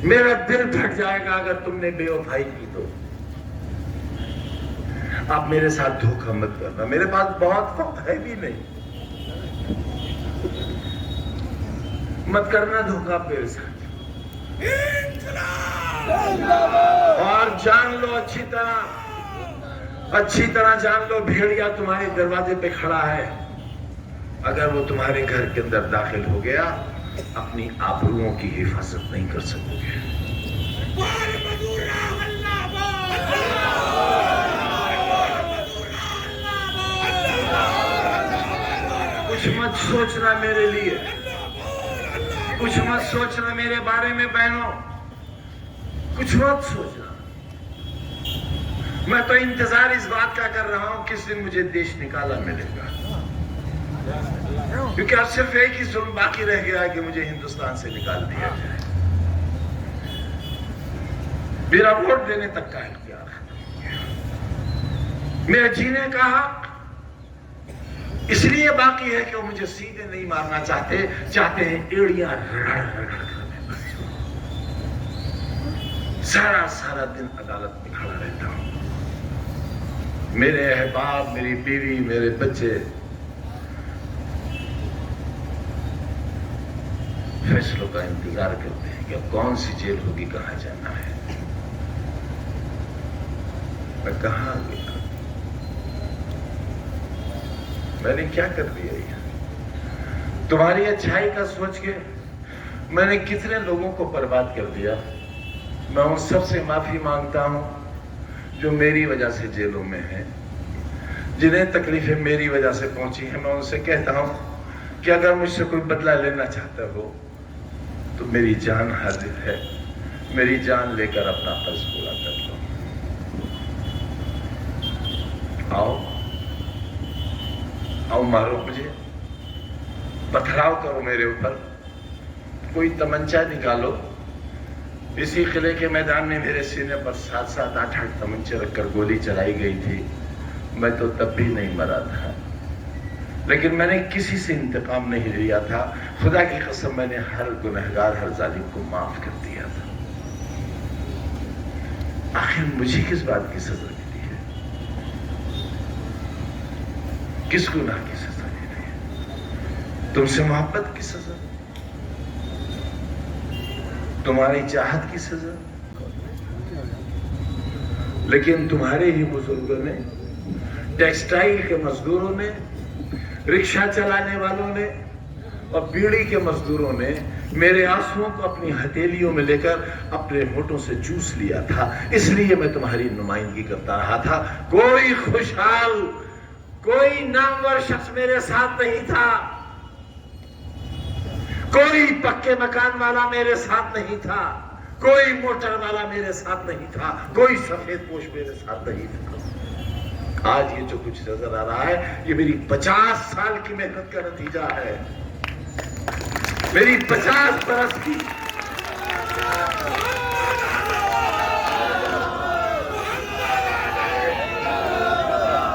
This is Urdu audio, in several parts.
میرا دل پھٹ جائے گا اگر تم نے بے وفائی کی تو. آپ میرے ساتھ دھوکہ مت کرنا، میرے پاس بہت وقت ہے بھی نہیں. مت کرنا دھوکہ میرے ساتھ. اور جان لو اچھی طرح جان لو، بھیڑیا تمہارے دروازے پہ کھڑا ہے. اگر وہ تمہارے گھر کے اندر داخل ہو گیا اپنی آبروؤں کی حفاظت نہیں کر سکو گے. کچھ مت سوچنا میرے لیے، کچھ مت سوچنا میرے بارے میں بہنوں، کچھ مت سوچنا. میں تو انتظار اس بات کا کر رہا ہوں کس دن مجھے دیش نکالا ملے گا، کیونکہ اب صرف ایک ہی ظلم باقی رہ گیا ہے کہ مجھے ہندوستان سے نکال دیا جائے. میرا ووٹ دینے تک کا اختیار ہے، میرے جینے کا حق اس لیے باقی ہے کہ وہ مجھے سیدھے نہیں مارنا چاہتے ہیں ایڑیاں رگڑ رگڑ کر. سارا دن عدالت میں کھڑا رہتا ہوں. میرے احباب، میری بیوی، میرے بچے فیصلوں کا انتظار کرتے ہیں کہ اب کون سی جیل ہوگی، کہاں جانا ہے. میں کہاں گیا، میں نے کیا کر دیا یہ؟ تمہاری اچھائی کا سوچ کے میں نے کتنے لوگوں کو برباد کر دیا. میں ان سب سے معافی مانگتا ہوں جو میری وجہ سے جیلوں میں ہیں، جنہیں تکلیفیں میری وجہ سے پہنچی ہیں. میں ان سے کہتا ہوں کہ اگر مجھ سے کوئی بدلہ لینا چاہتا ہو تو میری جان حاضر ہے، میری جان لے کر اپنا فرض پورا کر لو. آؤ مارو مجھے، پتھراؤ کرو میرے اوپر، کوئی تمنچا نکالو. اسی قلعے کے میدان میں میرے سینے پر 7 8 تمنچے رکھ کر گولی چلائی گئی تھی. میں تو تب بھی نہیں مرا تھا، لیکن میں نے کسی سے انتقام نہیں لیا تھا. خدا کی قسم میں نے ہر گنہگار، ہر ظالم کو معاف کر دیا تھا. آخر مجھے کس بات کی سزا ملی ہے؟ کس گناہ کی سزا ملی ہے؟ تم سے محبت کی سزا، تمہاری چاہت کی سزا. لیکن تمہارے ہی بزرگوں نے، ٹیکسٹائل کے مزدوروں نے، رکشہ چلانے والوں نے اور بیڑی کے مزدوروں نے میرے آنسوؤں کو اپنی ہتھیلیوں میں لے کر اپنے ہونٹوں سے چوس لیا تھا. اس لیے میں تمہاری نمائندگی کرتا رہا تھا. کوئی خوشحال، کوئی نامور شخص میرے ساتھ نہیں تھا، کوئی پکے مکان والا میرے ساتھ نہیں تھا، کوئی موٹر والا میرے ساتھ نہیں تھا، کوئی سفید پوش میرے ساتھ نہیں تھا. آج یہ جو کچھ نظر آ رہا ہے یہ میری 50 سال کی محنت کا نتیجہ ہے، میری 50 برس کی.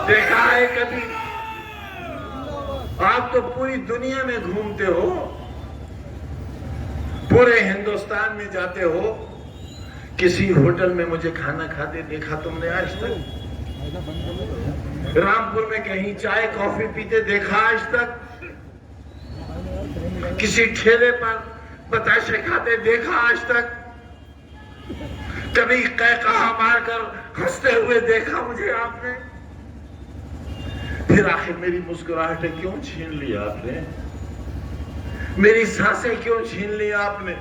دیکھا ہے کبھی؟ آپ تو پوری دنیا میں گھومتے ہو، پورے ہندوستان میں جاتے ہو، کسی ہوٹل میں مجھے کھانا کھاتے دیکھا تم نے آج تک؟ رامپور میں کہیں چائے کافی پیتے دیکھا آج تک؟ کسی ٹھیلے پر بتاشے کھاتے دیکھا آج تک؟ کبھی قہقہا مار کر ہنستے ہوئے دیکھا مجھے آپ نے؟ پھر آخر میری مسکراہٹیں کیوں چھین لی آپ نے؟ میری سانسیں کیوں چھین لی آپ نے؟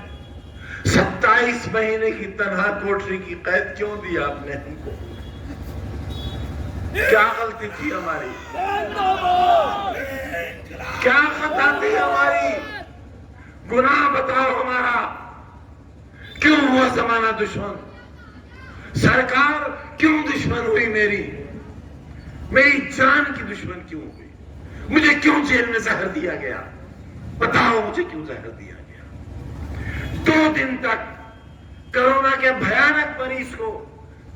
27 مہینے کی تنہا کوٹری کی قید کیوں دی آپ نے ہم کو؟ کیا غلطی تھی ہماری؟ کیا خطا تھی ہماری؟ گناہ بتاؤ ہمارا. کیوں ہوا زمانہ دشمن؟ سرکار کیوں دشمن ہوئی میری جان کی دشمن کیوں ہوئی؟ مجھے کیوں جیل میں زہر دیا گیا؟ بتاؤ مجھے کیوں زہر دیا گیا؟ 2 دن تک کرونا کے بھیانک مریض کو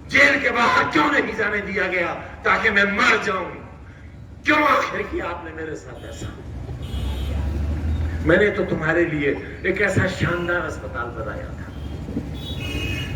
جیل کے باہر کیوں نہیں جانے دیا گیا تاکہ میں مر جاؤں؟ کیوں آخر کیا آپ نے میرے ساتھ ایسا؟ میں نے تو تمہارے لیے ایک ایسا شاندار اسپتال بنایا تھا،